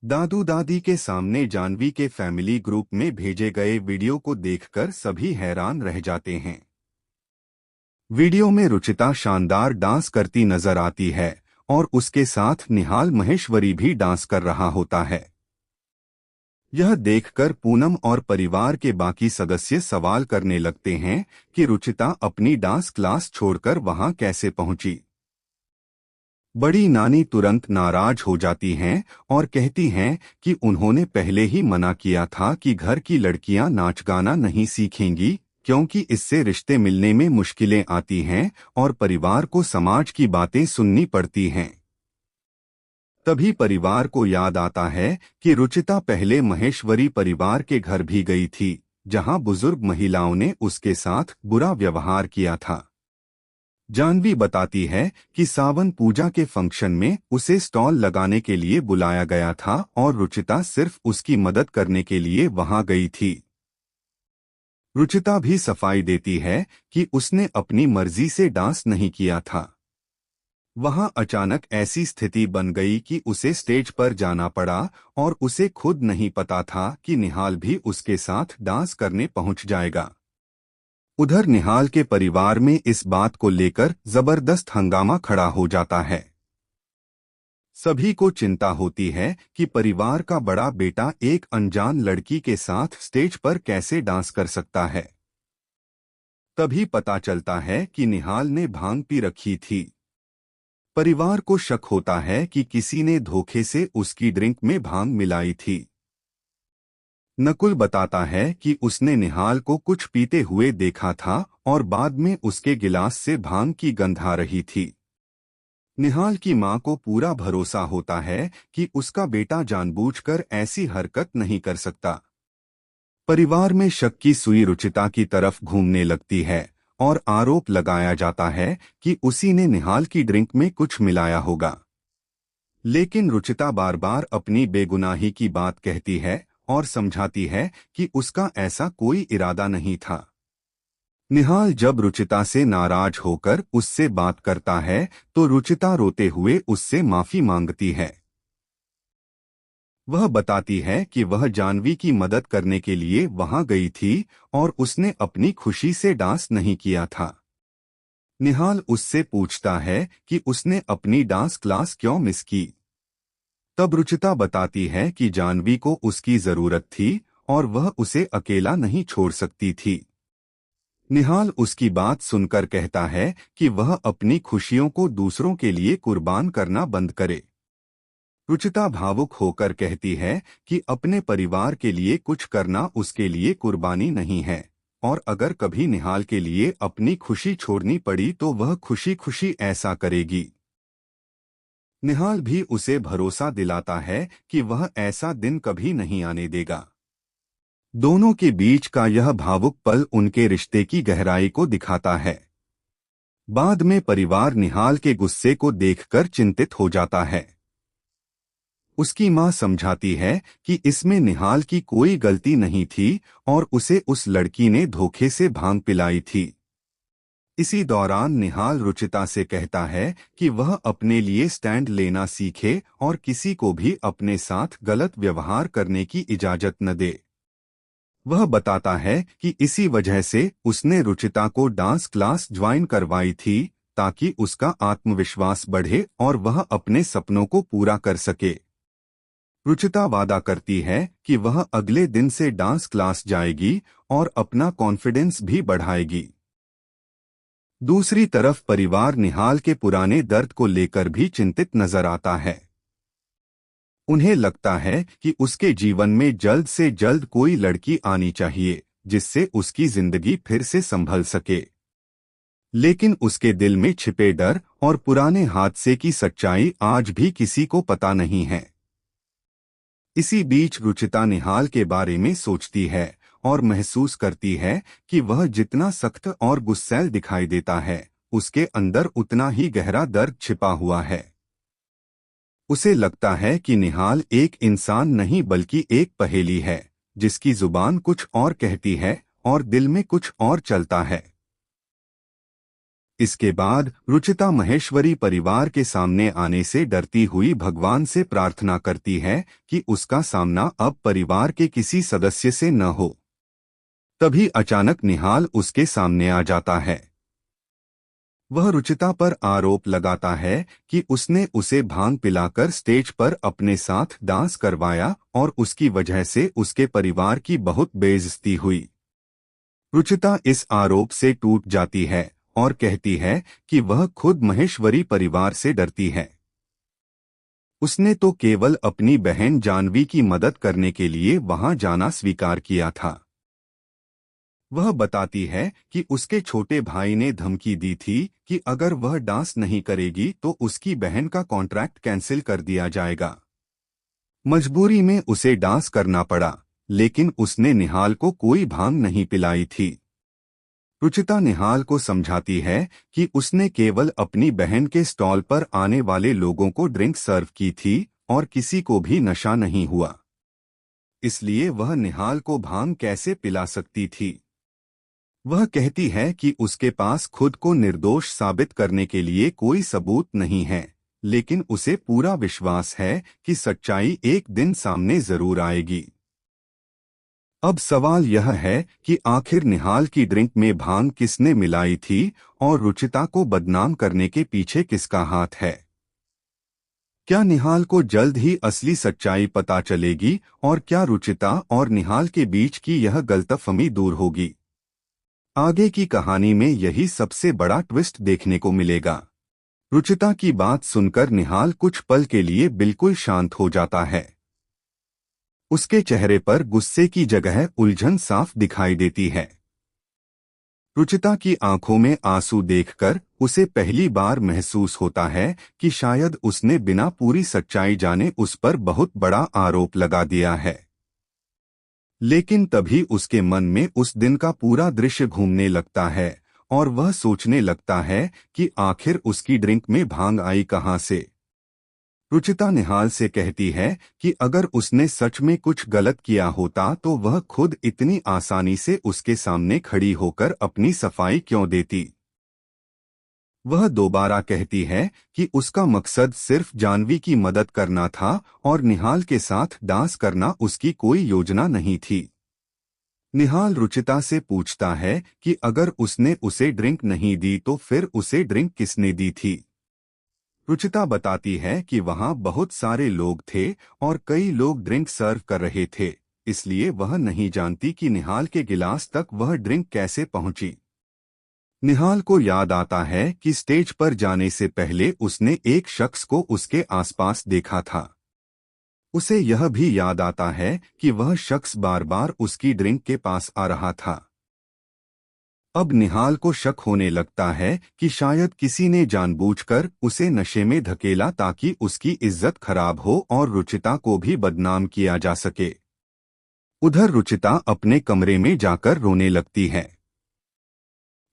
दादू दादी के सामने जानवी के फैमिली ग्रुप में भेजे गए वीडियो को देखकर सभी हैरान रह जाते हैं। वीडियो में रुचिता शानदार डांस करती नजर आती है और उसके साथ निहाल महेश्वरी भी डांस कर रहा होता है। यह देखकर पूनम और परिवार के बाकी सदस्य सवाल करने लगते हैं कि रुचिता अपनी डांस क्लास छोड़कर वहां कैसे पहुंची। बड़ी नानी तुरंत नाराज हो जाती हैं और कहती हैं कि उन्होंने पहले ही मना किया था कि घर की लड़कियां नाच गाना नहीं सीखेंगी, क्योंकि इससे रिश्ते मिलने में मुश्किलें आती हैं और परिवार को समाज की बातें सुननी पड़ती हैं। तभी परिवार को याद आता है कि रुचिता पहले महेश्वरी परिवार के घर भी गई थी, जहां बुजुर्ग महिलाओं ने उसके साथ बुरा व्यवहार किया था। जानवी बताती है कि सावन पूजा के फंक्शन में उसे स्टॉल लगाने के लिए बुलाया गया था और रुचिता सिर्फ उसकी मदद करने के लिए वहां गई थी। रुचिता भी सफाई देती है कि उसने अपनी मर्जी से डांस नहीं किया था। वहां अचानक ऐसी स्थिति बन गई कि उसे स्टेज पर जाना पड़ा और उसे खुद नहीं पता था कि निहाल भी उसके साथ डांस करने पहुंच जाएगा। उधर निहाल के परिवार में इस बात को लेकर जबरदस्त हंगामा खड़ा हो जाता है। सभी को चिंता होती है कि परिवार का बड़ा बेटा एक अनजान लड़की के साथ स्टेज पर कैसे डांस कर सकता है। तभी पता चलता है कि निहाल ने भांग पी रखी थी। परिवार को शक होता है कि किसी ने धोखे से उसकी ड्रिंक में भांग मिलाई थी। नकुल बताता है कि उसने निहाल को कुछ पीते हुए देखा था और बाद में उसके गिलास से भांग की गंध आ रही थी। निहाल की मां को पूरा भरोसा होता है कि उसका बेटा जानबूझकर ऐसी हरकत नहीं कर सकता। परिवार में शक की सुई रुचिता की तरफ घूमने लगती है और आरोप लगाया जाता है कि उसी ने निहाल की ड्रिंक में कुछ मिलाया होगा। लेकिन रुचिता बार बार अपनी बेगुनाही की बात कहती है और समझाती है कि उसका ऐसा कोई इरादा नहीं था। निहाल जब रुचिता से नाराज होकर उससे बात करता है तो रुचिता रोते हुए उससे माफी मांगती है। वह बताती है कि वह जानवी की मदद करने के लिए वहां गई थी और उसने अपनी खुशी से डांस नहीं किया था। निहाल उससे पूछता है कि उसने अपनी डांस क्लास क्यों मिस की। तब रुचिता बताती है कि जानवी को उसकी जरूरत थी और वह उसे अकेला नहीं छोड़ सकती थी। निहाल उसकी बात सुनकर कहता है कि वह अपनी खुशियों को दूसरों के लिए कुर्बान करना बंद करे। रुचिता भावुक होकर कहती है कि अपने परिवार के लिए कुछ करना उसके लिए कुर्बानी नहीं है और अगर कभी निहाल के लिए अपनी खुशी छोड़नी पड़ी तो वह खुशी खुशी ऐसा करेगी। निहाल भी उसे भरोसा दिलाता है कि वह ऐसा दिन कभी नहीं आने देगा। दोनों के बीच का यह भावुक पल उनके रिश्ते की गहराई को दिखाता है। बाद में परिवार निहाल के गुस्से को देखकर चिंतित हो जाता है। उसकी मां समझाती है कि इसमें निहाल की कोई गलती नहीं थी और उसे उस लड़की ने धोखे से भांग पिलाई थी। इसी दौरान निहाल रुचिता से कहता है कि वह अपने लिए स्टैंड लेना सीखे और किसी को भी अपने साथ गलत व्यवहार करने की इजाजत न दे। वह बताता है कि इसी वजह से उसने रुचिता को डांस क्लास ज्वाइन करवाई थी ताकि उसका आत्मविश्वास बढ़े और वह अपने सपनों को पूरा कर सके। रुचिता वादा करती है कि वह अगले दिन से डांस क्लास जाएगी और अपना कॉन्फिडेंस भी बढ़ाएगी। दूसरी तरफ परिवार निहाल के पुराने दर्द को लेकर भी चिंतित नजर आता है। उन्हें लगता है कि उसके जीवन में जल्द से जल्द कोई लड़की आनी चाहिए जिससे उसकी जिंदगी फिर से संभल सके। लेकिन उसके दिल में छिपे डर और पुराने हादसे की सच्चाई आज भी किसी को पता नहीं है। इसी बीच रुचिता निहाल के बारे में सोचती है और महसूस करती है कि वह जितना सख्त और गुस्सैल दिखाई देता है, उसके अंदर उतना ही गहरा दर्द छिपा हुआ है। उसे लगता है कि निहाल एक इंसान नहीं बल्कि एक पहेली है, जिसकी जुबान कुछ और कहती है और दिल में कुछ और चलता है। इसके बाद रुचिता महेश्वरी परिवार के सामने आने से डरती हुई भगवान से प्रार्थना करती है कि उसका सामना अब परिवार के किसी सदस्य से न हो। तभी अचानक निहाल उसके सामने आ जाता है। वह रुचिता पर आरोप लगाता है कि उसने उसे भांग पिलाकर स्टेज पर अपने साथ डांस करवाया और उसकी वजह से उसके परिवार की बहुत बेइज्जती हुई। रुचिता इस आरोप से टूट जाती है और कहती है कि वह खुद महेश्वरी परिवार से डरती है। उसने तो केवल अपनी बहन जानवी की मदद करने के लिए वहां जाना स्वीकार किया था। वह बताती है कि उसके छोटे भाई ने धमकी दी थी कि अगर वह डांस नहीं करेगी तो उसकी बहन का कॉन्ट्रैक्ट कैंसिल कर दिया जाएगा। मजबूरी में उसे डांस करना पड़ा, लेकिन उसने निहाल को कोई भांग नहीं पिलाई थी। रुचिता निहाल को समझाती है कि उसने केवल अपनी बहन के स्टॉल पर आने वाले लोगों को ड्रिंक सर्व की थी और किसी को भी नशा नहीं हुआ, इसलिए वह निहाल को भांग कैसे पिला सकती थी। वह कहती है कि उसके पास खुद को निर्दोष साबित करने के लिए कोई सबूत नहीं है, लेकिन उसे पूरा विश्वास है कि सच्चाई एक दिन सामने जरूर आएगी। अब सवाल यह है कि आखिर निहाल की ड्रिंक में भांग किसने मिलाई थी और रुचिता को बदनाम करने के पीछे किसका हाथ है। क्या निहाल को जल्द ही असली सच्चाई पता चलेगी और क्या रुचिता और निहाल के बीच की यह गलतफहमी दूर होगी। आगे की कहानी में यही सबसे बड़ा ट्विस्ट देखने को मिलेगा। रुचिता की बात सुनकर निहाल कुछ पल के लिए बिल्कुल शांत हो जाता है। उसके चेहरे पर गुस्से की जगह उलझन साफ दिखाई देती है। रुचिता की आंखों में आंसू देखकर उसे पहली बार महसूस होता है कि शायद उसने बिना पूरी सच्चाई जाने उस पर बहुत बड़ा आरोप लगा दिया है। लेकिन तभी उसके मन में उस दिन का पूरा दृश्य घूमने लगता है और वह सोचने लगता है कि आखिर उसकी ड्रिंक में भांग आई कहां से। रुचिता निहाल से कहती है कि अगर उसने सच में कुछ गलत किया होता तो वह खुद इतनी आसानी से उसके सामने खड़ी होकर अपनी सफाई क्यों देती। वह दोबारा कहती है कि उसका मकसद सिर्फ जानवी की मदद करना था और निहाल के साथ डांस करना उसकी कोई योजना नहीं थी। निहाल रुचिता से पूछता है कि अगर उसने उसे ड्रिंक नहीं दी तो फिर उसे ड्रिंक किसने दी थी। रुचिता बताती है कि वहां बहुत सारे लोग थे और कई लोग ड्रिंक सर्व कर रहे थे, इसलिए वह नहीं जानती कि निहाल के गिलास तक वह ड्रिंक कैसे पहुंची। निहाल को याद आता है कि स्टेज पर जाने से पहले उसने एक शख्स को उसके आसपास देखा था। उसे यह भी याद आता है कि वह शख्स बार बार उसकी ड्रिंक के पास आ रहा था। अब निहाल को शक होने लगता है कि शायद किसी ने जानबूझकर उसे नशे में धकेला ताकि उसकी इज्जत खराब हो और रुचिता को भी बदनाम किया जा सके। उधर रुचिता अपने कमरे में जाकर रोने लगती है।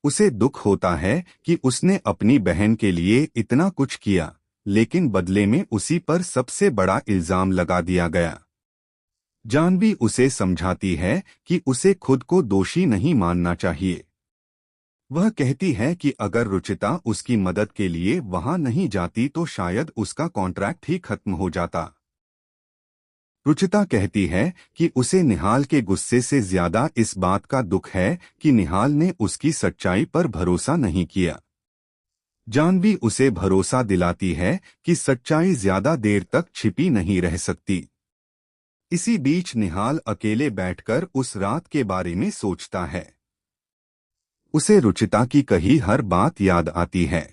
उसे दुख होता है कि उसने अपनी बहन के लिए इतना कुछ किया, लेकिन बदले में उसी पर सबसे बड़ा इल्जाम लगा दिया गया। जानवी उसे समझाती है कि उसे खुद को दोषी नहीं मानना चाहिए। वह कहती है कि अगर रुचिता उसकी मदद के लिए वहां नहीं जाती तो शायद उसका कॉन्ट्रैक्ट ही खत्म हो जाता। रुचिता कहती है कि उसे निहाल के गुस्से से ज्यादा इस बात का दुख है कि निहाल ने उसकी सच्चाई पर भरोसा नहीं किया। जानवी उसे भरोसा दिलाती है कि सच्चाई ज्यादा देर तक छिपी नहीं रह सकती। इसी बीच निहाल अकेले बैठकर उस रात के बारे में सोचता है। उसे रुचिता की कही हर बात याद आती है।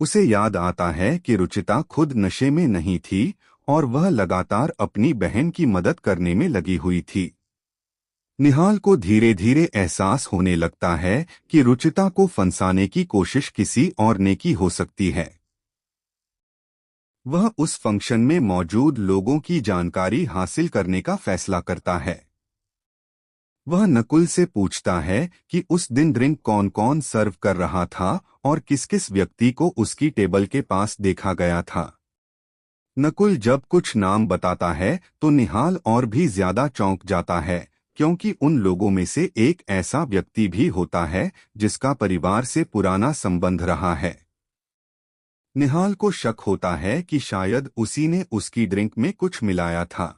उसे याद आता है कि रुचिता खुद नशे में नहीं थी और वह लगातार अपनी बहन की मदद करने में लगी हुई थी। निहाल को धीरे धीरे एहसास होने लगता है कि रुचिता को फंसाने की कोशिश किसी और ने की हो सकती है। वह उस फंक्शन में मौजूद लोगों की जानकारी हासिल करने का फैसला करता है। वह नकुल से पूछता है कि उस दिन ड्रिंक कौन कौन सर्व कर रहा था और किस किस व्यक्ति को उसकी टेबल के पास देखा गया था। नकुल जब कुछ नाम बताता है तो निहाल और भी ज्यादा चौंक जाता है, क्योंकि उन लोगों में से एक ऐसा व्यक्ति भी होता है जिसका परिवार से पुराना संबंध रहा है। निहाल को शक होता है कि शायद उसी ने उसकी ड्रिंक में कुछ मिलाया था,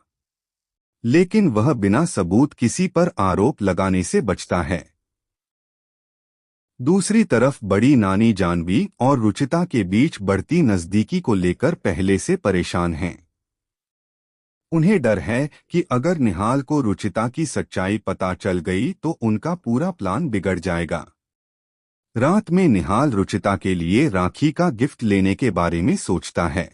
लेकिन वह बिना सबूत किसी पर आरोप लगाने से बचता है। दूसरी तरफ बड़ी नानी जाह्नवी और रुचिता के बीच बढ़ती नजदीकी को लेकर पहले से परेशान हैं। उन्हें डर है कि अगर निहाल को रुचिता की सच्चाई पता चल गई तो उनका पूरा प्लान बिगड़ जाएगा। रात में निहाल रुचिता के लिए राखी का गिफ्ट लेने के बारे में सोचता है।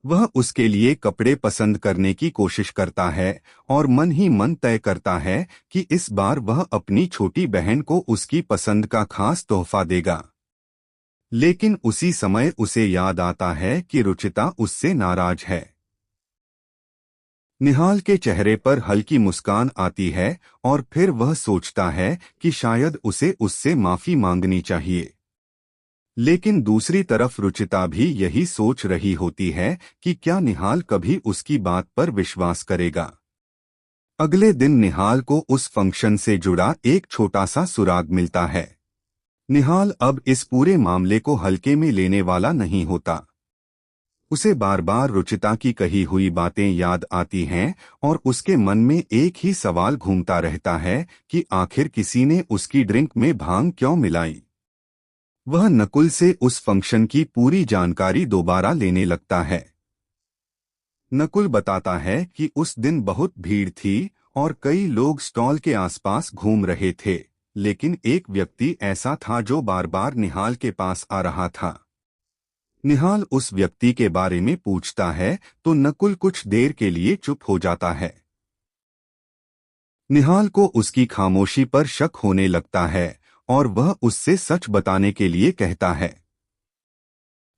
वह उसके लिए कपड़े पसंद करने की कोशिश करता है और मन ही मन तय करता है कि इस बार वह अपनी छोटी बहन को उसकी पसंद का खास तोहफा देगा। लेकिन उसी समय उसे याद आता है कि रुचिता उससे नाराज है। निहाल के चेहरे पर हल्की मुस्कान आती है और फिर वह सोचता है कि शायद उसे उससे माफी मांगनी चाहिए। लेकिन दूसरी तरफ रुचिता भी यही सोच रही होती है कि क्या निहाल कभी उसकी बात पर विश्वास करेगा। अगले दिन निहाल को उस फंक्शन से जुड़ा एक छोटा सा सुराग मिलता है। निहाल अब इस पूरे मामले को हल्के में लेने वाला नहीं होता। उसे बार बार रुचिता की कही हुई बातें याद आती हैं और उसके मन में एक ही सवाल घूमता रहता है कि आखिर किसी ने उसकी ड्रिंक में भांग क्यों मिलाई। वह नकुल से उस फंक्शन की पूरी जानकारी दोबारा लेने लगता है। नकुल बताता है कि उस दिन बहुत भीड़ थी और कई लोग स्टॉल के आसपास घूम रहे थे, लेकिन एक व्यक्ति ऐसा था जो बार बार निहाल के पास आ रहा था। निहाल उस व्यक्ति के बारे में पूछता है तो नकुल कुछ देर के लिए चुप हो जाता है। निहाल को उसकी खामोशी पर शक होने लगता है और वह उससे सच बताने के लिए कहता है।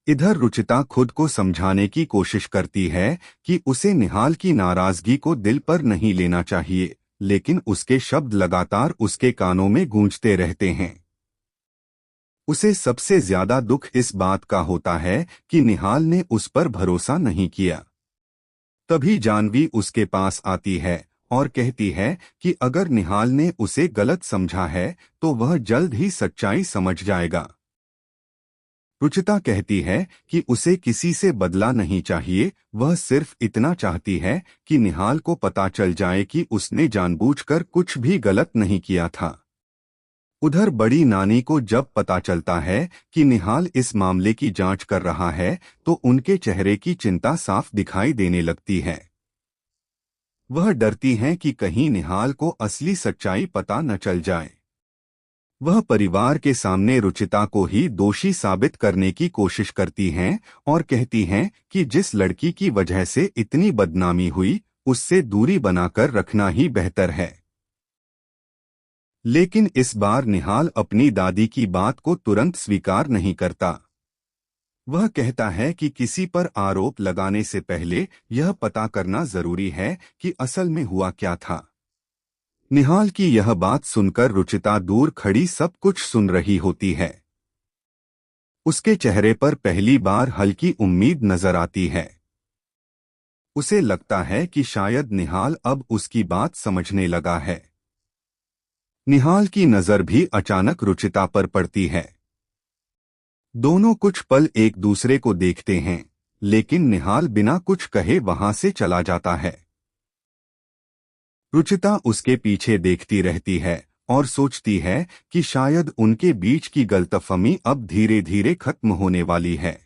इधर रुचिता खुद को समझाने की कोशिश करती है कि उसे निहाल की नाराजगी को दिल पर नहीं लेना चाहिए, लेकिन उसके शब्द लगातार उसके कानों में गूंजते रहते हैं। उसे सबसे ज्यादा दुख इस बात का होता है कि निहाल ने उस पर भरोसा नहीं किया। तभी जाह्नवी उसके पास आती है और कहती है कि अगर निहाल ने उसे गलत समझा है तो वह जल्द ही सच्चाई समझ जाएगा। रुचिता कहती है कि उसे किसी से बदला नहीं चाहिए, वह सिर्फ इतना चाहती है कि निहाल को पता चल जाए कि उसने जानबूझकर कुछ भी गलत नहीं किया था। उधर बड़ी नानी को जब पता चलता है कि निहाल इस मामले की जांच कर रहा है तो उनके चेहरे की चिंता साफ दिखाई देने लगती है। वह डरती हैं कि कहीं निहाल को असली सच्चाई पता न चल जाए। वह परिवार के सामने रुचिता को ही दोषी साबित करने की कोशिश करती हैं और कहती हैं कि जिस लड़की की वजह से इतनी बदनामी हुई उससे दूरी बनाकर रखना ही बेहतर है। लेकिन इस बार निहाल अपनी दादी की बात को तुरंत स्वीकार नहीं करता। वह कहता है कि किसी पर आरोप लगाने से पहले यह पता करना जरूरी है कि असल में हुआ क्या था। निहाल की यह बात सुनकर रुचिता दूर खड़ी सब कुछ सुन रही होती है। उसके चेहरे पर पहली बार हल्की उम्मीद नजर आती है। उसे लगता है कि शायद निहाल अब उसकी बात समझने लगा है। निहाल की नजर भी अचानक रुचिता पर पड़ती है। दोनों कुछ पल एक दूसरे को देखते हैं, लेकिन निहाल बिना कुछ कहे वहां से चला जाता है। रुचिता उसके पीछे देखती रहती है और सोचती है कि शायद उनके बीच की गलतफहमी अब धीरे धीरे खत्म होने वाली है।